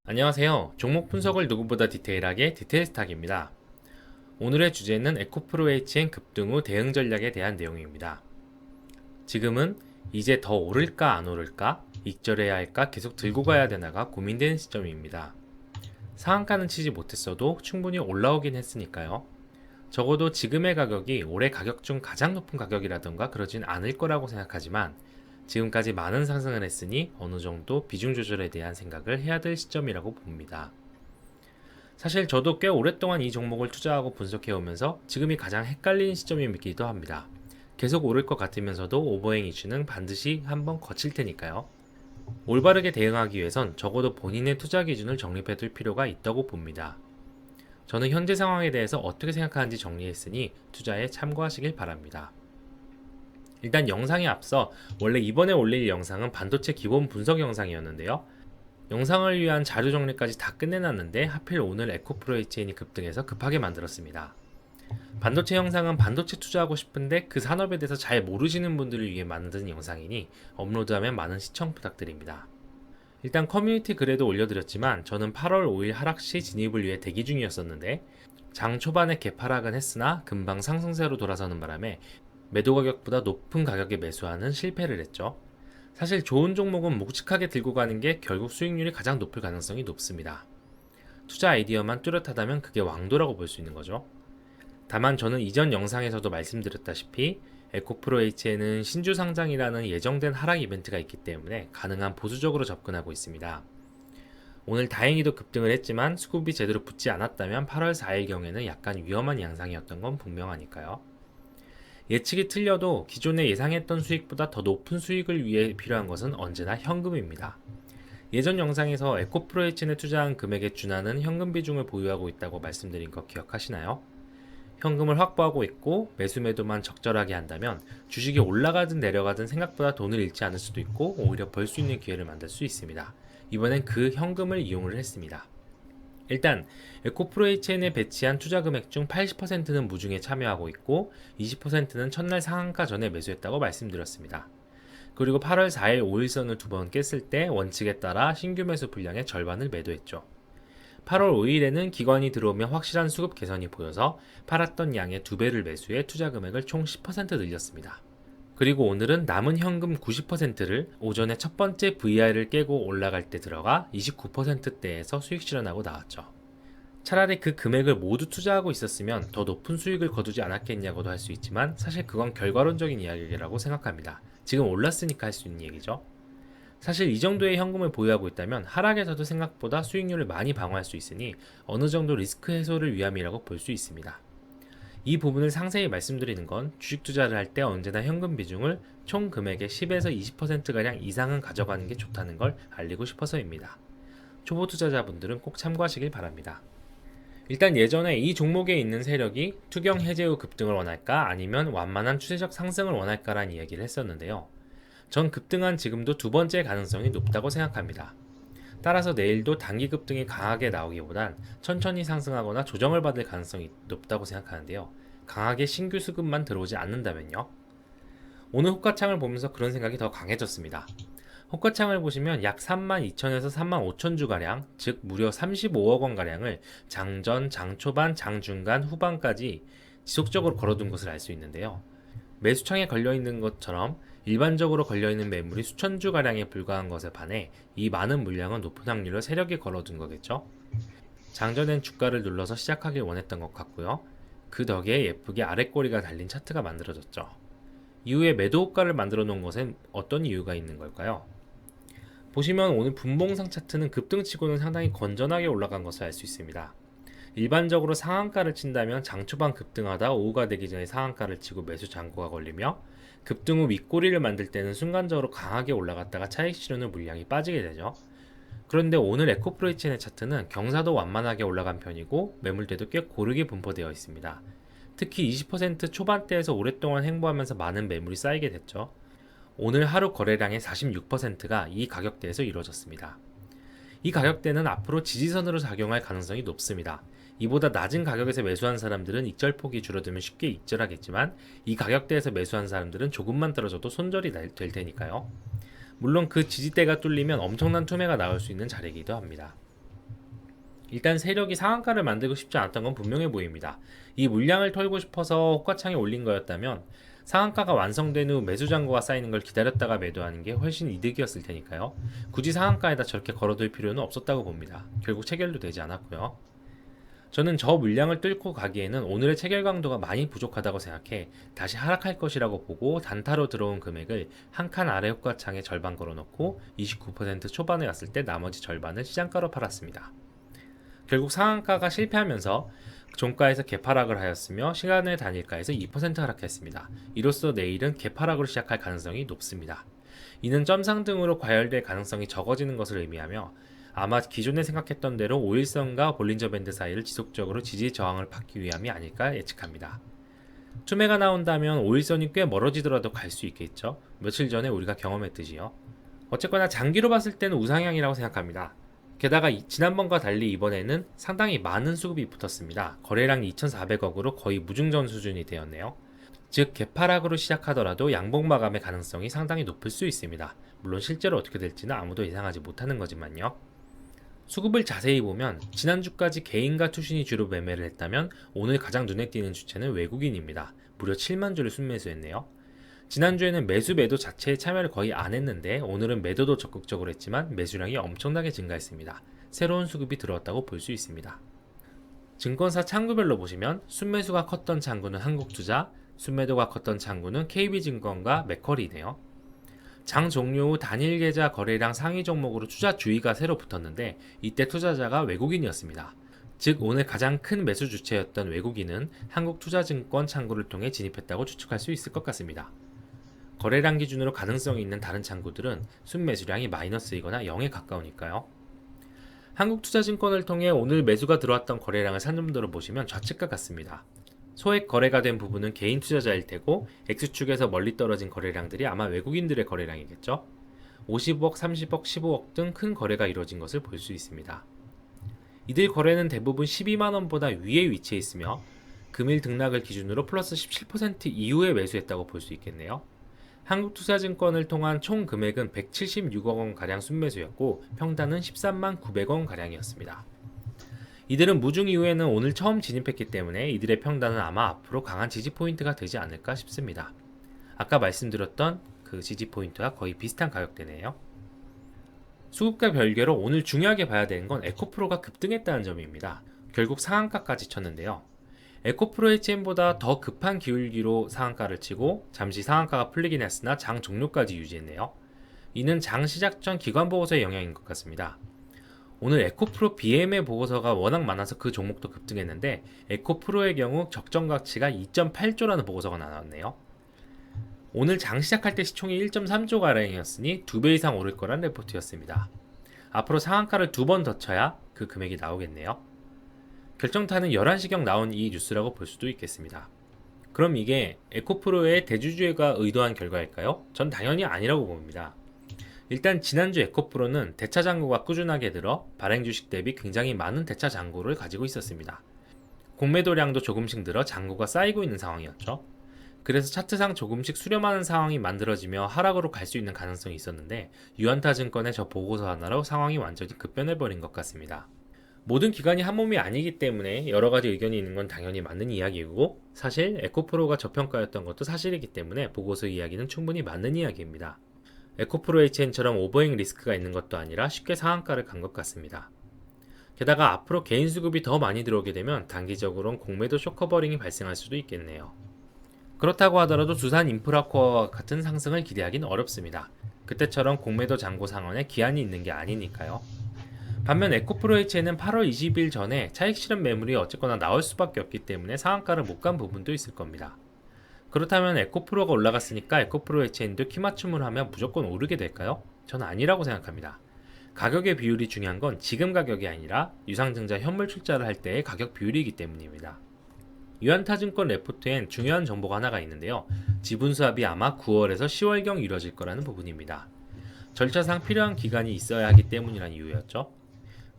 안녕하세요. 종목 분석을 누구보다 디테일하게 디테일스탁입니다. 오늘의 주제는 에코프로 HN 급등 후 대응 전략에 대한 내용입니다. 지금은 이제 더 오를까 안 오를까, 익절해야 할까 계속 들고 가야 되나가 고민되는 시점입니다. 상한가는 치지 못했어도 충분히 올라오긴 했으니까요. 적어도 지금의 가격이 올해 가격 중 가장 높은 가격이라던가 그러진 않을 거라고 생각하지만 지금까지 많은 상승을 했으니 어느 정도 비중 조절에 대한 생각을 해야 될 시점이라고 봅니다. 사실 저도 꽤 오랫동안 이 종목을 투자하고 분석해 오면서 지금이 가장 헷갈리는 시점이기도 합니다. 계속 오를 것 같으면서도 오버행 이슈는 반드시 한번 거칠 테니까요. 올바르게 대응하기 위해선 적어도 본인의 투자 기준을 정립해 둘 필요가 있다고 봅니다. 저는 현재 상황에 대해서 어떻게 생각하는지 정리했으니 투자에 참고하시길 바랍니다. 일단 영상에 앞서 원래 이번에 올릴 영상은 반도체 기본 분석 영상이었는데요. 영상을 위한 자료 정리까지 다 끝내놨는데 하필 오늘 에코프로 HN이 급등해서 급하게 만들었습니다. 반도체 영상은 반도체 투자하고 싶은데 그 산업에 대해서 잘 모르시는 분들을 위해 만든 영상이니 업로드하면 많은 시청 부탁드립니다. 일단 커뮤니티 글에도 올려드렸지만 저는 8월 5일 하락 시 진입을 위해 대기 중이었었는데 장 초반에 개파락은 했으나 금방 상승세로 돌아서는 바람에 매도 가격보다 높은 가격에 매수하는 실패를 했죠. 사실 좋은 종목은 묵직하게 들고 가는 게 결국 수익률이 가장 높을 가능성이 높습니다. 투자 아이디어만 뚜렷하다면 그게 왕도라고 볼 수 있는 거죠. 다만 저는 이전 영상에서도 말씀드렸다시피 에코프로 H에는 신주 상장이라는 예정된 하락 이벤트가 있기 때문에 가능한 보수적으로 접근하고 있습니다. 오늘 다행히도 급등을 했지만 수급이 제대로 붙지 않았다면 8월 4일 경에는 약간 위험한 양상이었던 건 분명하니까요. 예측이 틀려도 기존에 예상했던 수익보다 더 높은 수익을 위해 필요한 것은 언제나 현금입니다. 예전 영상에서 에코프로 H에 투자한 금액에 준하는 현금 비중을 보유하고 있다고 말씀드린 거 기억하시나요? 현금을 확보하고 있고 매수 매도만 적절하게 한다면 주식이 올라가든 내려가든 생각보다 돈을 잃지 않을 수도 있고 오히려 벌 수 있는 기회를 만들 수 있습니다. 이번엔 그 현금을 이용을 했습니다. 일단 에코프로 HN에 배치한 투자 금액 중 80%는 무중에 참여하고 있고 20%는 첫날 상한가 전에 매수했다고 말씀드렸습니다. 그리고 8월 4일 5일선을 두 번 깼을 때 원칙에 따라 신규 매수 분량의 절반을 매도했죠. 8월 5일에는 기관이 들어오면 확실한 수급 개선이 보여서 팔았던 양의 2배를 매수해 투자 금액을 총 10% 늘렸습니다. 그리고 오늘은 남은 현금 90%를 오전에 첫 번째 VR을 깨고 올라갈 때 들어가 29%대에서 수익 실현하고 나왔죠. 차라리 그 금액을 모두 투자하고 있었으면 더 높은 수익을 거두지 않았겠냐고도 할 수 있지만 사실 그건 결과론적인 이야기라고 생각합니다. 지금 올랐으니까 할 수 있는 얘기죠. 사실 이 정도의 현금을 보유하고 있다면 하락에서도 생각보다 수익률을 많이 방어할 수 있으니 어느 정도 리스크 해소를 위함이라고 볼 수 있습니다. 이 부분을 상세히 말씀드리는 건 주식 투자를 할 때 언제나 현금 비중을 총 금액의 10에서 20%가량 이상은 가져가는 게 좋다는 걸 알리고 싶어서입니다. 초보 투자자분들은 꼭 참고하시길 바랍니다. 일단 예전에 이 종목에 있는 세력이 투경 해제 후 급등을 원할까 아니면 완만한 추세적 상승을 원할까라는 이야기를 했었는데요. 전 급등한 지금도 두 번째 가능성이 높다고 생각합니다. 따라서 내일도 단기 급등이 강하게 나오기보단 천천히 상승하거나 조정을 받을 가능성이 높다고 생각하는데요. 강하게 신규 수급만 들어오지 않는다면요. 오늘 호가창을 보면서 그런 생각이 더 강해졌습니다. 호가창을 보시면 약 32,000에서 35,000주가량, 즉 무려 35억 원가량을 장전, 장초반, 장중간, 후반까지 지속적으로 걸어둔 것을 알 수 있는데요. 매수창에 걸려있는 것처럼 일반적으로 걸려있는 매물이 수천 주가량에 불과한 것에 반해 이 많은 물량은 높은 확률로 세력이 걸어둔 거겠죠. 장전엔 주가를 눌러서 시작하길 원했던 것 같고요. 그 덕에 예쁘게 아랫꼬리가 달린 차트가 만들어졌죠. 이후에 매도 호가를 만들어 놓은 것엔 어떤 이유가 있는 걸까요? 보시면 오늘 분봉상 차트는 급등치고는 상당히 건전하게 올라간 것을 알 수 있습니다. 일반적으로 상한가를 친다면 장초반 급등하다 오후가 되기 전에 상한가를 치고 매수 잔고가 걸리며 급등 후 윗꼬리를 만들 때는 순간적으로 강하게 올라갔다가 차익 실현 후 물량이 빠지게 되죠. 그런데 오늘 에코프로 HN의 차트는 경사도 완만하게 올라간 편이고 매물대도 꽤 고르게 분포되어 있습니다. 특히 20% 초반대에서 오랫동안 행보하면서 많은 매물이 쌓이게 됐죠. 오늘 하루 거래량의 46%가 이 가격대에서 이루어졌습니다. 이 가격대는 앞으로 지지선으로 작용할 가능성이 높습니다. 이보다 낮은 가격에서 매수한 사람들은 익절폭이 줄어들면 쉽게 익절하겠지만 이 가격대에서 매수한 사람들은 조금만 떨어져도 손절이 될 테니까요. 물론 그 지지대가 뚫리면 엄청난 투매가 나올 수 있는 자리이기도 합니다. 일단 세력이 상한가를 만들고 싶지 않았던 건 분명해 보입니다. 이 물량을 털고 싶어서 호가창에 올린 거였다면 상한가가 완성된 후 매수 잔고가 쌓이는 걸 기다렸다가 매도하는 게 훨씬 이득이었을 테니까요. 굳이 상한가에다 저렇게 걸어둘 필요는 없었다고 봅니다. 결국 체결도 되지 않았고요. 저는 저 물량을 뚫고 가기에는 오늘의 체결 강도가 많이 부족하다고 생각해 다시 하락할 것이라고 보고 단타로 들어온 금액을 한 칸 아래 호가창에 절반 걸어놓고 29% 초반에 왔을 때 나머지 절반을 시장가로 팔았습니다. 결국 상한가가 실패하면서 종가에서 개파락을 하였으며 시간의 단일가에서 2% 하락했습니다. 이로써 내일은 개파락으로 시작할 가능성이 높습니다. 이는 점상등으로 과열될 가능성이 적어지는 것을 의미하며 아마 기존에 생각했던 대로 5일선과 볼린저 밴드 사이를 지속적으로 지지 저항을 받기 위함이 아닐까 예측합니다. 투매가 나온다면 5일선이 꽤 멀어지더라도 갈 수 있겠죠. 며칠 전에 우리가 경험했듯이요. 어쨌거나 장기로 봤을 때는 우상향이라고 생각합니다. 게다가 지난번과 달리 이번에는 상당히 많은 수급이 붙었습니다. 거래량이 2,400억으로 거의 무증전 수준이 되었네요. 즉 개파락으로 시작하더라도 양봉 마감의 가능성이 상당히 높을 수 있습니다. 물론 실제로 어떻게 될지는 아무도 예상하지 못하는 거지만요. 수급을 자세히 보면 지난주까지 개인과 투신이 주로 매매를 했다면 오늘 가장 눈에 띄는 주체는 외국인입니다. 무려 7만 주를 순매수했네요. 지난주에는 매수 매도 자체에 참여를 거의 안 했는데 오늘은 매도도 적극적으로 했지만 매수량이 엄청나게 증가했습니다. 새로운 수급이 들어왔다고 볼 수 있습니다. 증권사 창구별로 보시면 순매수가 컸던 창구는 한국투자, 순매도가 컸던 창구는 KB증권과 맥쿼리네요. 장 종료 후 단일 계좌 거래량 상위 종목으로 투자 주의가 새로 붙었는데 이때 투자자가 외국인이었습니다. 즉 오늘 가장 큰 매수 주체였던 외국인은 한국투자증권 창구를 통해 진입했다고 추측할 수 있을 것 같습니다. 거래량 기준으로 가능성이 있는 다른 창구들은 순매수량이 마이너스이거나 0에 가까우니까요. 한국투자증권을 통해 오늘 매수가 들어왔던 거래량을 산점도로 보시면 좌측과 같습니다. 소액 거래가 된 부분은 개인 투자자일 테고 X축에서 멀리 떨어진 거래량들이 아마 외국인들의 거래량이겠죠. 50억, 30억, 15억 등 큰 거래가 이루어진 것을 볼 수 있습니다. 이들 거래는 대부분 12만원보다 위에 위치해 있으며 금일 등락을 기준으로 플러스 17% 이후에 매수했다고 볼 수 있겠네요. 한국투자증권을 통한 총 금액은 176억 원가량 순매수였고 평단은 13만 900원 가량이었습니다. 이들은 무중 이후에는 오늘 처음 진입했기 때문에 이들의 평단은 아마 앞으로 강한 지지 포인트가 되지 않을까 싶습니다. 아까 말씀드렸던 그 지지 포인트와 거의 비슷한 가격대네요. 수급과 별개로 오늘 중요하게 봐야 되는 건 에코프로가 급등했다는 점입니다. 결국 상한가까지 쳤는데요. 에코프로 HM보다 더 급한 기울기로 상한가를 치고 잠시 상한가가 풀리긴 했으나 장 종료까지 유지했네요. 이는 장 시작 전 기관 보고서의 영향인 것 같습니다. 오늘 에코프로 BM의 보고서가 워낙 많아서 그 종목도 급등했는데 에코프로의 경우 적정 가치가 2.8조라는 보고서가 나왔네요. 오늘 장 시작할 때 시총이 1.3조 가량이었으니 2배 이상 오를 거란 레포트였습니다. 앞으로 상한가를 2번 더 쳐야 그 금액이 나오겠네요. 결정타는 11시경 나온 이 뉴스라고 볼 수도 있겠습니다. 그럼 이게 에코프로의 대주주가 의도한 결과일까요? 전 당연히 아니라고 봅니다. 일단 지난주 에코프로는 대차 잔고가 꾸준하게 들어 발행 주식 대비 굉장히 많은 대차 잔고를 가지고 있었습니다. 공매도량도 조금씩 늘어 잔고가 쌓이고 있는 상황이었죠. 그래서 차트상 조금씩 수렴하는 상황이 만들어지며 하락으로 갈 수 있는 가능성이 있었는데 유한타증권의 저 보고서 하나로 상황이 완전히 급변해버린 것 같습니다. 모든 기관이 한 몸이 아니기 때문에 여러 가지 의견이 있는 건 당연히 맞는 이야기이고 사실 에코프로가 저평가였던 것도 사실이기 때문에 보고서 이야기는 충분히 맞는 이야기입니다. 에코프로 HN처럼 오버행 리스크가 있는 것도 아니라 쉽게 상한가를 간 것 같습니다. 게다가 앞으로 개인 수급이 더 많이 들어오게 되면 단기적으로는 공매도 쇼커버링이 발생할 수도 있겠네요. 그렇다고 하더라도 두산 인프라코어와 같은 상승을 기대하기는 어렵습니다. 그때처럼 공매도 잔고 상환에 기한이 있는 게 아니니까요. 반면 에코프로 H에는 8월 20일 전에 차익 실현 매물이 어쨌거나 나올 수밖에 없기 때문에 상한가를 못 간 부분도 있을 겁니다. 그렇다면 에코프로가 올라갔으니까 에코프로 H엔도 키맞춤을 하면 무조건 오르게 될까요? 저는 아니라고 생각합니다. 가격의 비율이 중요한 건 지금 가격이 아니라 유상증자 현물 출자를 할 때의 가격 비율이기 때문입니다. 유한타증권 레포트엔 중요한 정보가 하나가 있는데요. 지분 수합이 아마 9월에서 10월경 이뤄질 거라는 부분입니다. 절차상 필요한 기간이 있어야 하기 때문이란 이유였죠.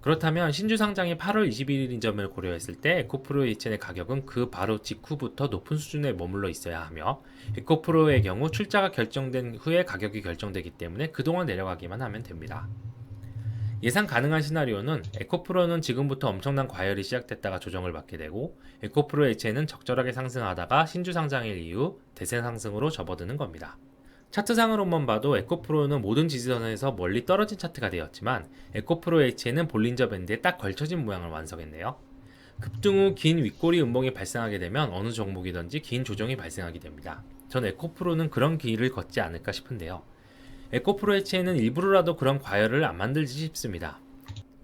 그렇다면 신주 상장이 8월 21일인 점을 고려했을 때 에코프로 H의 가격은 그 바로 직후부터 높은 수준에 머물러 있어야 하며 에코프로의 경우 출자가 결정된 후에 가격이 결정되기 때문에 그동안 내려가기만 하면 됩니다. 예상 가능한 시나리오는 에코프로는 지금부터 엄청난 과열이 시작됐다가 조정을 받게 되고 에코프로 H는 적절하게 상승하다가 신주 상장일 이후 대세 상승으로 접어드는 겁니다. 차트상으로만 봐도 에코프로는 모든 지지선에서 멀리 떨어진 차트가 되었지만 에코프로 H는 볼린저 밴드에 딱 걸쳐진 모양을 완성했네요. 급등 후 긴 윗꼬리 음봉이 발생하게 되면 어느 종목이든지 긴 조정이 발생하게 됩니다. 전 에코프로는 그런 길을 걷지 않을까 싶은데요. 에코프로 H는 일부러라도 그런 과열을 안 만들지 싶습니다.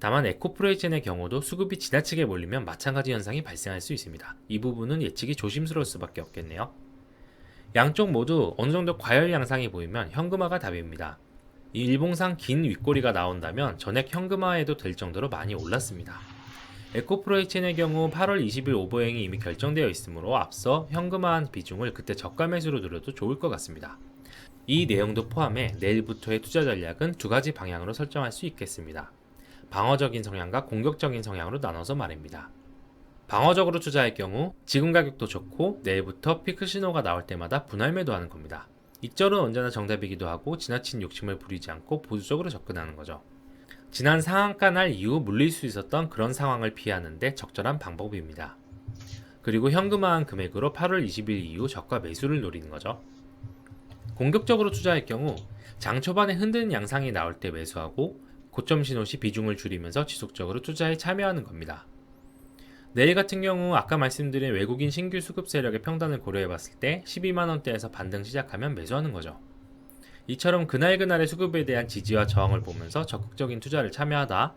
다만 에코프로 H의 경우도 수급이 지나치게 몰리면 마찬가지 현상이 발생할 수 있습니다. 이 부분은 예측이 조심스러울 수밖에 없겠네요. 양쪽 모두 어느 정도 과열 양상이 보이면 현금화가 답입니다. 이 일봉상 긴 윗꼬리가 나온다면 전액 현금화해도 될 정도로 많이 올랐습니다. 에코프로 H의 경우 8월 20일 오버행이 이미 결정되어 있으므로 앞서 현금화한 비중을 그때 저가 매수로 누려도 좋을 것 같습니다. 이 내용도 포함해 내일부터의 투자 전략은 두 가지 방향으로 설정할 수 있겠습니다. 방어적인 성향과 공격적인 성향으로 나눠서 말입니다. 방어적으로 투자할 경우 지금 가격도 좋고 내일부터 피크 신호가 나올 때마다 분할 매도하는 겁니다. 익절은 언제나 정답이기도 하고 지나친 욕심을 부리지 않고 보수적으로 접근하는 거죠. 지난 상한가 날 이후 물릴 수 있었던 그런 상황을 피하는 데 적절한 방법입니다. 그리고 현금화한 금액으로 8월 20일 이후 저가 매수를 노리는 거죠. 공격적으로 투자할 경우 장 초반에 흔드는 양상이 나올 때 매수하고 고점 신호 시 비중을 줄이면서 지속적으로 투자에 참여하는 겁니다. 내일 같은 경우 아까 말씀드린 외국인 신규 수급 세력의 평단을 고려해 봤을 때 12만원대에서 반등 시작하면 매수하는 거죠. 이처럼 그날그날의 수급에 대한 지지와 저항을 보면서 적극적인 투자를 참여하다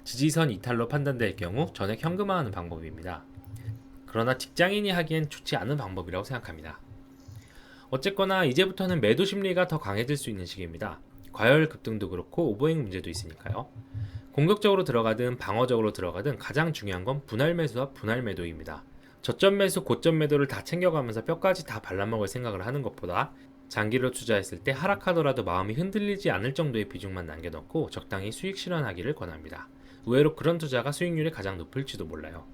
지지선 이탈로 판단될 경우 전액 현금화하는 방법입니다. 그러나 직장인이 하기엔 좋지 않은 방법이라고 생각합니다. 어쨌거나 이제부터는 매도 심리가 더 강해질 수 있는 시기입니다. 과열 급등도 그렇고 오버행 문제도 있으니까요. 공격적으로 들어가든 방어적으로 들어가든 가장 중요한 건 분할 매수와 분할 매도입니다. 저점 매수, 고점 매도를 다 챙겨가면서 뼈까지 다 발라먹을 생각을 하는 것보다 장기로 투자했을 때 하락하더라도 마음이 흔들리지 않을 정도의 비중만 남겨놓고 적당히 수익 실현하기를 권합니다. 의외로 그런 투자가 수익률이 가장 높을지도 몰라요.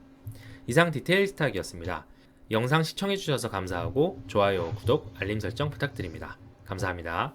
이상 디테일 스탁이었습니다. 영상 시청해주셔서 감사하고 좋아요, 구독, 알림 설정 부탁드립니다. 감사합니다.